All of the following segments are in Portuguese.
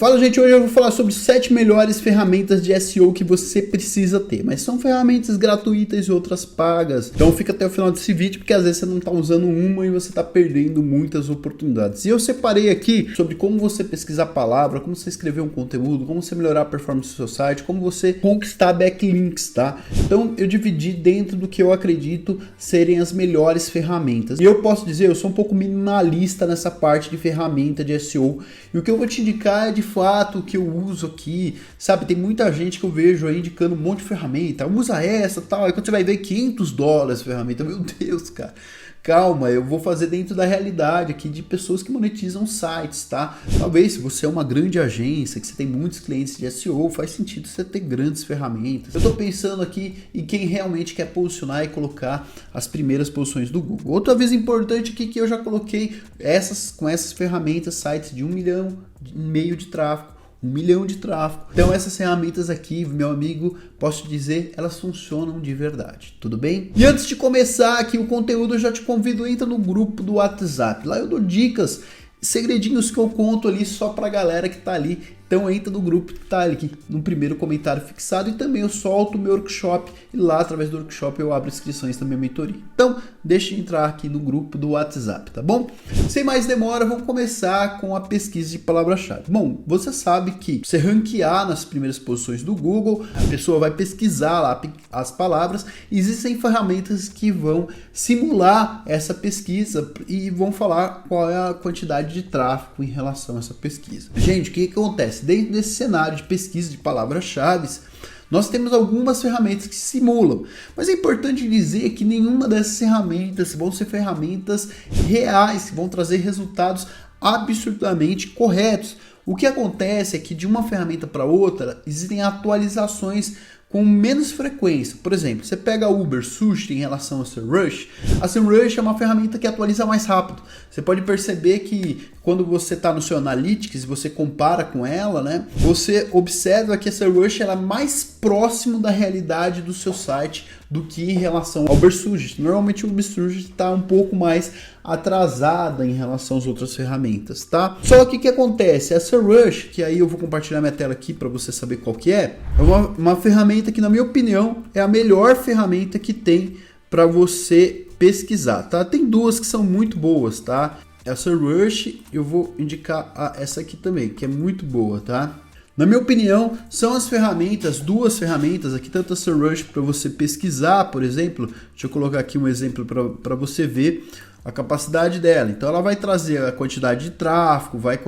Fala, gente, hoje eu vou falar sobre 7 melhores ferramentas de SEO que você precisa ter, mas são ferramentas gratuitas e outras pagas, então fica até o final desse vídeo, porque às vezes você não está usando uma e você está perdendo muitas oportunidades. E eu separei aqui sobre como você pesquisar a palavra, como você escrever um conteúdo, como você melhorar a performance do seu site, como você conquistar backlinks, tá? Então eu dividi dentro do que eu acredito serem as melhores ferramentas. E eu posso dizer, eu sou um pouco minimalista nessa parte de ferramenta de SEO, e o que eu vou te indicar é de fato o que eu uso aqui, sabe? Tem muita gente que eu vejo aí indicando um monte de ferramenta, usa essa, tal, aí quando você vai ver $500 a ferramenta, meu Deus, cara. Calma, eu vou fazer dentro da realidade aqui de pessoas que monetizam sites, tá? Talvez se você é uma grande agência, que você tem muitos clientes de SEO, faz sentido você ter grandes ferramentas. Eu tô pensando aqui em quem realmente quer posicionar e colocar as primeiras posições do Google. Outra vez importante aqui que eu já coloquei com essas ferramentas, sites de 1,5 milhão de tráfego. 1 milhão de tráfego. Então essas ferramentas aqui, meu amigo, posso te dizer, elas funcionam de verdade, tudo bem? E antes de começar aqui o conteúdo, eu já te convido a entrar no grupo do WhatsApp. Lá eu dou dicas, segredinhos que eu conto ali só pra galera que tá ali. Então entra no grupo que tá ali aqui, no primeiro comentário fixado, e também eu solto o meu workshop e lá através do workshop eu abro inscrições da minha mentoria. Então deixa eu entrar aqui no grupo do WhatsApp, tá bom? Sem mais demora, vamos começar com a pesquisa de palavra-chave. Bom, você sabe que você ranquear nas primeiras posições do Google, a pessoa vai pesquisar lá as palavras, e existem ferramentas que vão simular essa pesquisa e vão falar qual é a quantidade de tráfego em relação a essa pesquisa. Gente, o que acontece? Dentro desse cenário de pesquisa de palavras-chave, nós temos algumas ferramentas que simulam, mas é importante dizer que nenhuma dessas ferramentas vão ser ferramentas reais, que vão trazer resultados absurdamente corretos. O que acontece é que de uma ferramenta para outra existem atualizações com menos frequência. Por exemplo, você pega a Ubersuggest em relação a SEMrush. A SEMrush é uma ferramenta que atualiza mais rápido. Você pode perceber que quando você está no seu Analytics e você compara com ela, né, você observa que a SEMrush ela é mais próximo da realidade do seu site do que em relação ao Ubersuggest. Normalmente o Ubersuggest está um pouco mais atrasada em relação às outras ferramentas, tá? Só que o que acontece? A SEMrush, que aí eu vou compartilhar minha tela aqui para você saber qual que é uma ferramenta que, na minha opinião, é a melhor ferramenta que tem para você pesquisar, tá? Tem duas que são muito boas, tá? A SEMrush, eu vou indicar essa aqui também, que é muito boa, tá? Na minha opinião, são as ferramentas, duas ferramentas aqui, tanto a SEMrush para você pesquisar, por exemplo, deixa eu colocar aqui um exemplo para você ver a capacidade dela. Então ela vai trazer a quantidade de tráfego, vai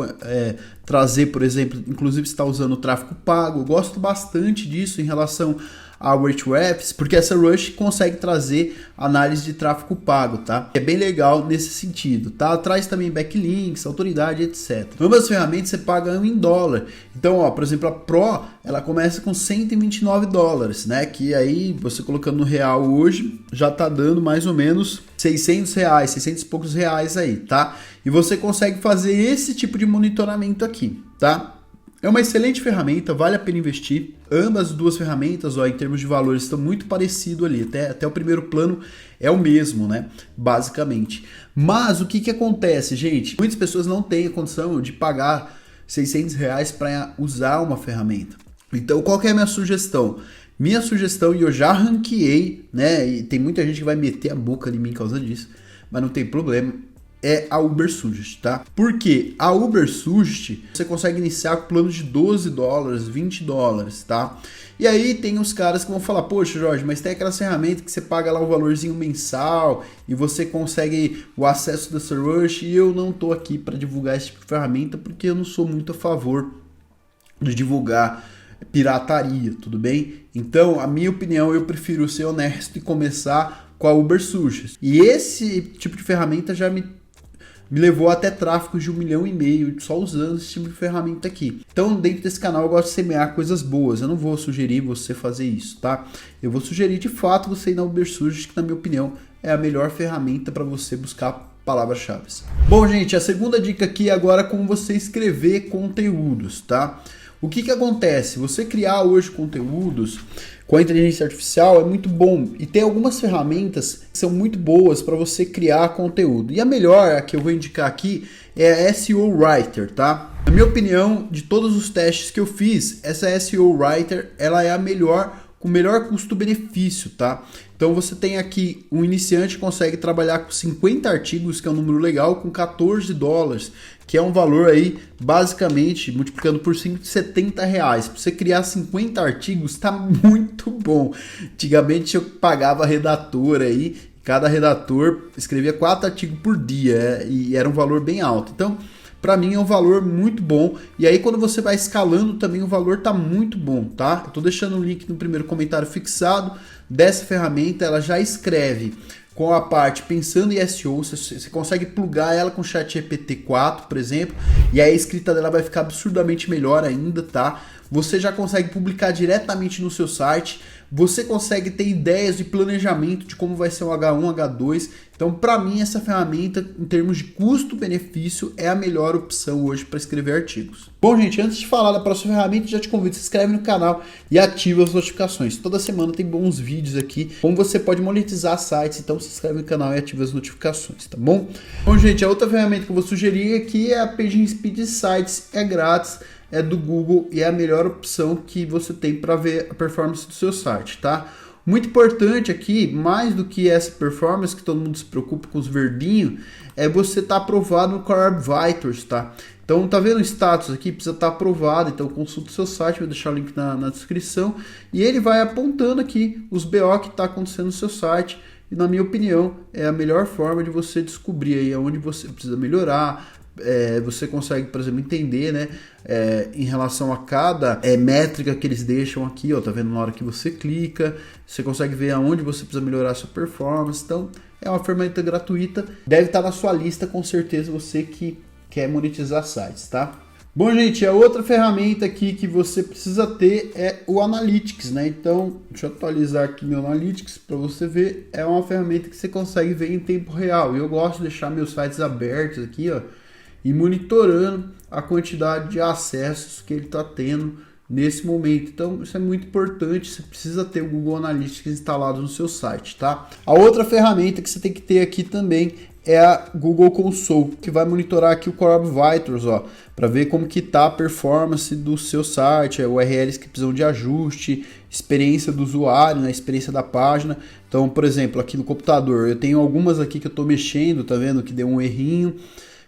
trazer, por exemplo, inclusive se está usando o tráfego pago. Eu gosto bastante disso em relação a Ahrefs, porque essa SEMrush consegue trazer análise de tráfego pago, tá? É bem legal nesse sentido, tá? Traz também backlinks, autoridade, etc. Ambas as ferramentas você paga em dólar. Então, ó, por exemplo, a Pro, ela começa com $129, né? Que aí, você colocando no real hoje, já tá dando mais ou menos R$600, 600 e poucos reais aí, tá? E você consegue fazer esse tipo de monitoramento aqui, tá? É uma excelente ferramenta, vale a pena investir. Ambas as duas ferramentas, ó, em termos de valores, estão muito parecidos ali. Até o primeiro plano é o mesmo, né? Basicamente. Mas o que acontece, gente? Muitas pessoas não têm a condição de pagar R$600 para usar uma ferramenta. Então, qual que é a minha sugestão? Minha sugestão, e eu já ranqueei, né? E tem muita gente que vai meter a boca em mim por causa disso, mas não tem problema. É a Ubersuggest, tá? Porque a Ubersuggest você consegue iniciar com planos de $12, $20, tá? E aí tem os caras que vão falar, poxa, Jorge, mas tem aquela ferramenta que você paga lá o valorzinho mensal e você consegue o acesso da SEMrush, e eu não tô aqui para divulgar esse tipo de ferramenta porque eu não sou muito a favor de divulgar pirataria, tudo bem? Então, a minha opinião, eu prefiro ser honesto e começar com a Ubersuggest. E esse tipo de ferramenta já me levou até tráfego de 1,5 milhão só usando esse tipo de ferramenta aqui. Então, dentro desse canal eu gosto de semear coisas boas. Eu não vou sugerir você fazer isso, tá? Eu vou sugerir de fato você ir na Ubersuggest, que na minha opinião é a melhor ferramenta para você buscar palavras-chave. Bom, gente, a segunda dica aqui agora é como você escrever conteúdos, tá? O que acontece? Você criar hoje conteúdos com a inteligência artificial é muito bom e tem algumas ferramentas que são muito boas para você criar conteúdo. E a melhor, a que eu vou indicar aqui, é a SEO Writer, tá? Na minha opinião, de todos os testes que eu fiz, essa SEO Writer, ela é a melhor, com o melhor custo-benefício, tá? Então você tem aqui, um iniciante consegue trabalhar com 50 artigos, que é um número legal, com $14, que é um valor aí, basicamente, multiplicando por 5, de R$70. Para você criar 50 artigos, está muito bom. Antigamente eu pagava redator aí, cada redator escrevia 4 artigos por dia, e era um valor bem alto. Então, para mim é um valor muito bom, e aí quando você vai escalando também o valor tá muito bom, tá? Eu tô deixando o link no primeiro comentário fixado dessa ferramenta, ela já escreve com a parte pensando em SEO, você consegue plugar ela com o ChatGPT 4, por exemplo, e aí a escrita dela vai ficar absurdamente melhor ainda, tá? Você já consegue publicar diretamente no seu site, você consegue ter ideias de planejamento de como vai ser o H1, H2. Então, para mim, essa ferramenta, em termos de custo-benefício, é a melhor opção hoje para escrever artigos. Bom, gente, antes de falar da próxima ferramenta, já te convido, se inscreve no canal e ativa as notificações. Toda semana tem bons vídeos aqui, como você pode monetizar sites, então se inscreve no canal e ativa as notificações, tá bom? Bom, gente, a outra ferramenta que eu vou sugerir aqui é a PageSpeed Sites, é grátis, é do Google e é a melhor opção que você tem para ver a performance do seu site, tá? Muito importante aqui, mais do que essa performance, que todo mundo se preocupa com os verdinhos, é você estar aprovado no Core Vitals, tá? Então, tá vendo o status aqui? Precisa estar aprovado, então consulta o seu site, vou deixar o link na descrição, e ele vai apontando aqui os BO que está acontecendo no seu site, e na minha opinião, é a melhor forma de você descobrir aí onde você precisa melhorar. Você consegue, por exemplo, entender, né, em relação a cada métrica que eles deixam aqui, ó, tá vendo na hora que você clica, você consegue ver aonde você precisa melhorar a sua performance. Então é uma ferramenta gratuita, deve estar na sua lista com certeza, você que quer monetizar sites, tá? Bom, gente, a outra ferramenta aqui que você precisa ter é o Analytics, né? Então, deixa eu atualizar aqui meu Analytics para você ver. É uma ferramenta que você consegue ver em tempo real. E eu gosto de deixar meus sites abertos aqui, ó, e monitorando a quantidade de acessos que ele está tendo nesse momento. Então isso é muito importante, você precisa ter o Google Analytics instalado no seu site, tá? A outra ferramenta que você tem que ter aqui também é a Google Console, que vai monitorar aqui o Core Vitals, ó, para ver como que tá a performance do seu site, URLs que precisam de ajuste, experiência do usuário, né, experiência da página. Então, por exemplo, aqui no computador, eu tenho algumas aqui que eu estou mexendo, tá vendo que deu um errinho,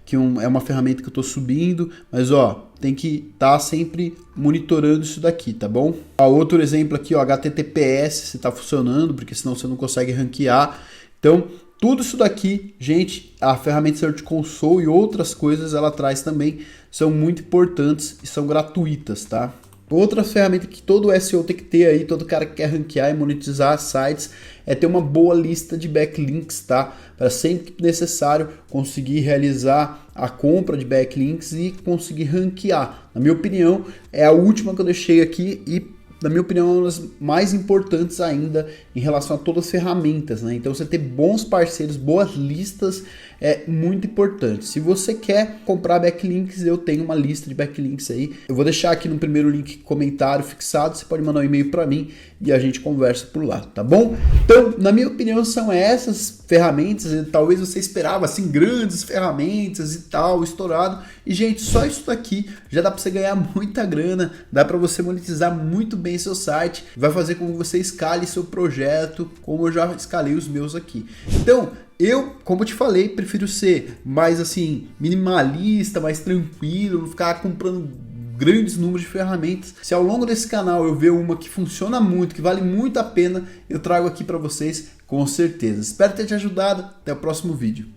que é uma ferramenta que eu estou subindo, mas ó, tem que estar sempre monitorando isso daqui, tá bom? Outro exemplo aqui, ó, HTTPS, se está funcionando, porque senão você não consegue ranquear. Então, tudo isso daqui, gente, a ferramenta Search Console e outras coisas ela traz também, são muito importantes e são gratuitas, tá? Outra ferramenta que todo SEO tem que ter aí, todo cara que quer ranquear e monetizar sites, é ter uma boa lista de backlinks, tá? Para sempre que necessário conseguir realizar a compra de backlinks e conseguir ranquear. Na minha opinião, é a última que eu deixei aqui e, na minha opinião, é uma das mais importantes ainda em relação a todas as ferramentas, né? Então, você ter bons parceiros, boas listas é muito importante. Se você quer comprar backlinks, eu tenho uma lista de backlinks aí. Eu vou deixar aqui no primeiro link comentário fixado, você pode mandar um e-mail para mim e a gente conversa por lá, tá bom? Então, na minha opinião, são essas ferramentas. Talvez você esperava assim grandes ferramentas e tal, estourado. E gente, só isso daqui já dá para você ganhar muita grana, dá para você monetizar muito bem seu site, vai fazer com que você escale seu projeto, como eu já escalei os meus aqui. Então, eu, como eu te falei, prefiro ser mais assim, minimalista, mais tranquilo, não ficar comprando grandes números de ferramentas. Se ao longo desse canal eu ver uma que funciona muito, que vale muito a pena, eu trago aqui para vocês com certeza. Espero ter te ajudado. Até o próximo vídeo.